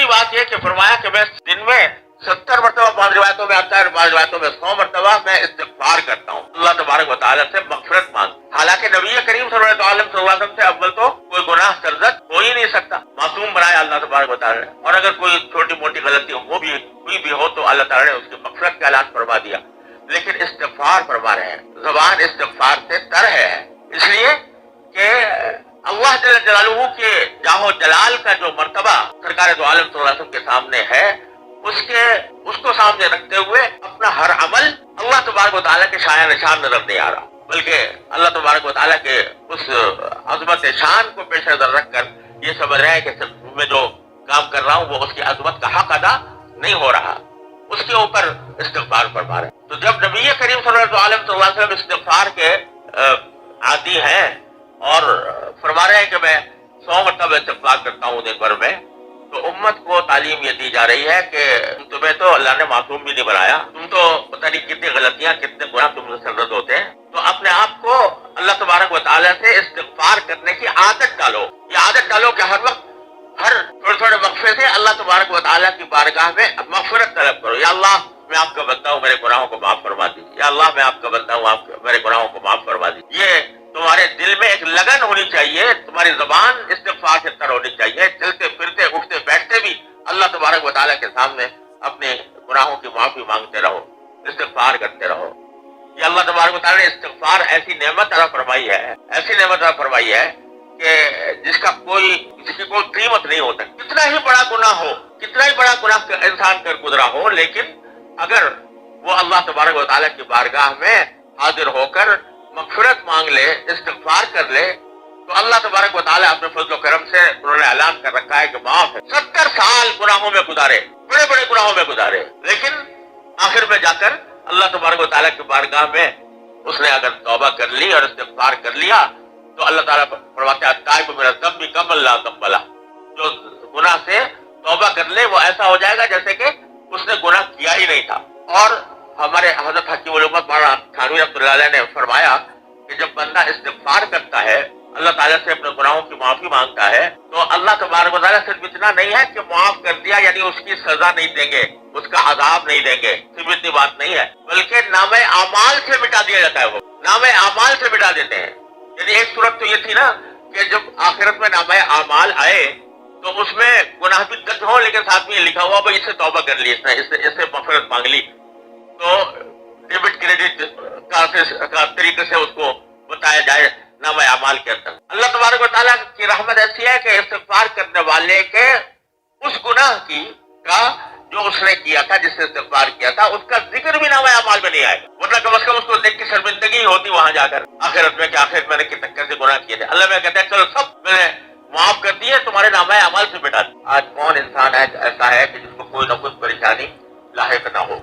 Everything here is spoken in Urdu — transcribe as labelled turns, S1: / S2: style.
S1: بات یہ کہ فرمایا کہ میں دن میں 70 مرتبہ، بعض روایتوں میں آتا ہے، بعض روایتوں میں 100 مرتبہ میں استغفار کرتا ہوں، اللہ تبارک و تعالیٰ سے مغفرت مانگ۔ حالانکہ نبی کریم صلی اللہ علیہ وسلم سے اول تو کوئی گناہ سرزد ہو ہی نہیں سکتا، معصوم بنایا اللہ تبارک و تعالیٰ نے، اور اگر کوئی چھوٹی موٹی غلطی وہ بھی کوئی بھی ہو تو اللہ تعالیٰ نے اس کی مغفرت کا اعلان فرما دیا۔ لیکن استغفار فرما رہے ہیں، زبان استغفار سے تر ہے، اس لیے کہ اللہ جل جلالہ کے جاہ و جلال کا جو مرتبہ سرکار دو عالم صلی اللہ علیہ وسلم کے سامنے ہے، اس کو سامنے رکھتے ہوئے اپنا ہر عمل اللہ تبارک و تعالیٰ کے شایع نشان نظر نہیں آ رہا، بلکہ اللہ تبارک و تعالیٰ کے اس عظمت شان کو پیش نظر رکھ کر یہ سمجھ رہے ہیں کہ میں جو کام کر رہا ہوں وہ اس کی عظمت کا حق ادا نہیں ہو رہا، اس کے اوپر استغفار فرما رہے ہیں۔ تو جب نبی کریم صلی اللہ علیہ وسلم استغفار کے عادی ہیں اور فرما رہے ہیں کہ میں 100 مرتبہ استغفار کرتا ہوں دن بھر میں، تو امت کو تعلیم یہ دی جا رہی ہے کہ تمہیں تو اللہ نے معصوم بھی نہیں بنایا، تم تو پتہ نہیں کتنی غلطیاں کتنے گناہ تم سے سرزد ہوتے ہیں، تو اپنے آپ کو اللہ تبارک و تعالیٰ سے استغفار کرنے کی عادت ڈالو، یہ عادت ڈالو کہ ہر وقت ہر تھوڑے تھوڑے وقفے سے اللہ تبارک و تعالیٰ کی بارگاہ میں مغفرت طلب کرو، یا اللہ میں آپ کا بندہ ہوں، میرے گناہوں کو معاف فرما دیجیے، یا اللہ میں آپ کا بندہ ہوں، میرے گناہوں کو معاف فرما دیجیے۔ یہ تمہارے دل میں ایک لگن ہونی چاہیے، تمہاری زبان استغفار سے تر ہونی چاہیے، چلتے پھرتے اٹھتے بیٹھتے بھی اللہ تبارک و تعالیٰ کے سامنے اپنے گناہوں کی معافی مانگتے رہو، استغفار کرتے رہو۔ یہ اللہ تبارک و تعالیٰ نے استغفار ایسی نعمت عطا فرمائی ہے، ایسی نعمت عطا فرمائی ہے کہ جس کا کسی کی کوئی قیمت نہیں ہوتا، کتنا ہی بڑا گناہ ہو، کتنا ہی بڑا گناہ انسان کر گزرا ہو، لیکن اگر وہ اللہ تبارک و تعالیٰ کی بارگاہ میں حاضر ہو کر مغفرت مانگ لے، استغفار کر لے، تو اللہ تبارک و تعالیٰ اپنے فضل و کرم سے انہوں نے اعلان کر رکھا ہے کہ معاف ہے۔ 70 سال گناہوں میں گزارے، بڑے بڑے گناہوں میں گزارے، لیکن آخر میں جا کر اللہ تبارک و تعالیٰ کی بارگاہ میں اس نے اگر توبہ کر لی اور استغفار کر لیا تو اللہ تعالیٰ فرماتے ہیں التائب من الذنب کمن لا ذنب لہ، جو گناہ سے توبہ کر لے وہ ایسا ہو جائے گا جیسے کہ اس نے گناہ کیا ہی نہیں تھا۔ اور ہمارے حضرت حکیم الامت مولانا تھانوی رحمۃ اللہ علیہ نے فرمایا کہ جب بندہ استغفار کرتا ہے، اللہ تعالیٰ سے اپنے گناہوں کی معافی مانگتا ہے، تو اللہ تبارک و تعالیٰ صرف اتنا نہیں ہے کہ معاف کر دیا یعنی اس کی سزا نہیں دیں گے، اس کا عذاب نہیں دیں گے، صرف اتنی بات نہیں ہے، بلکہ نام اعمال سے مٹا دیا جاتا ہے، وہ نام اعمال سے مٹا دیتے ہیں۔ یعنی ایک صورت تو یہ تھی نا کہ جب آخرت میں نام اعمال آئے تو اس میں گناہ بھی درج ہو لیکن ساتھ میں یہ لکھا ہوا بھائی اس سے توبہ کر لی، اس سے مغفرت مانگ لی، تو ڈیبٹ کریڈٹ کا طریقے سے اس کو بتایا جائے نام اعمال کے اندر۔ اللہ تبارک و تعالیٰ کی رحمت ایسی ہے کہ استغفار کرنے والے کے اس گناہ کا جو اس نے کیا تھا، جس سے استغفار کیا تھا، اس کا ذکر بھی نام اعمال میں نہیں آئے، ورنہ کم از کم اس کو دیکھ کے شرمندگی ہوتی وہاں جا کر آخرت میں کہ آخر میں نے کتنے کیسے گناہ کیے تھے۔ اللہ میں کہتا ہے چلو سب میں نے معاف کر دیے، تمہارے نام اعمال سے مٹا دی۔ آج کون انسان ایسا ہے کہ جس کو کوئی نہ کوئی پریشانی لاحق نہ ہو؟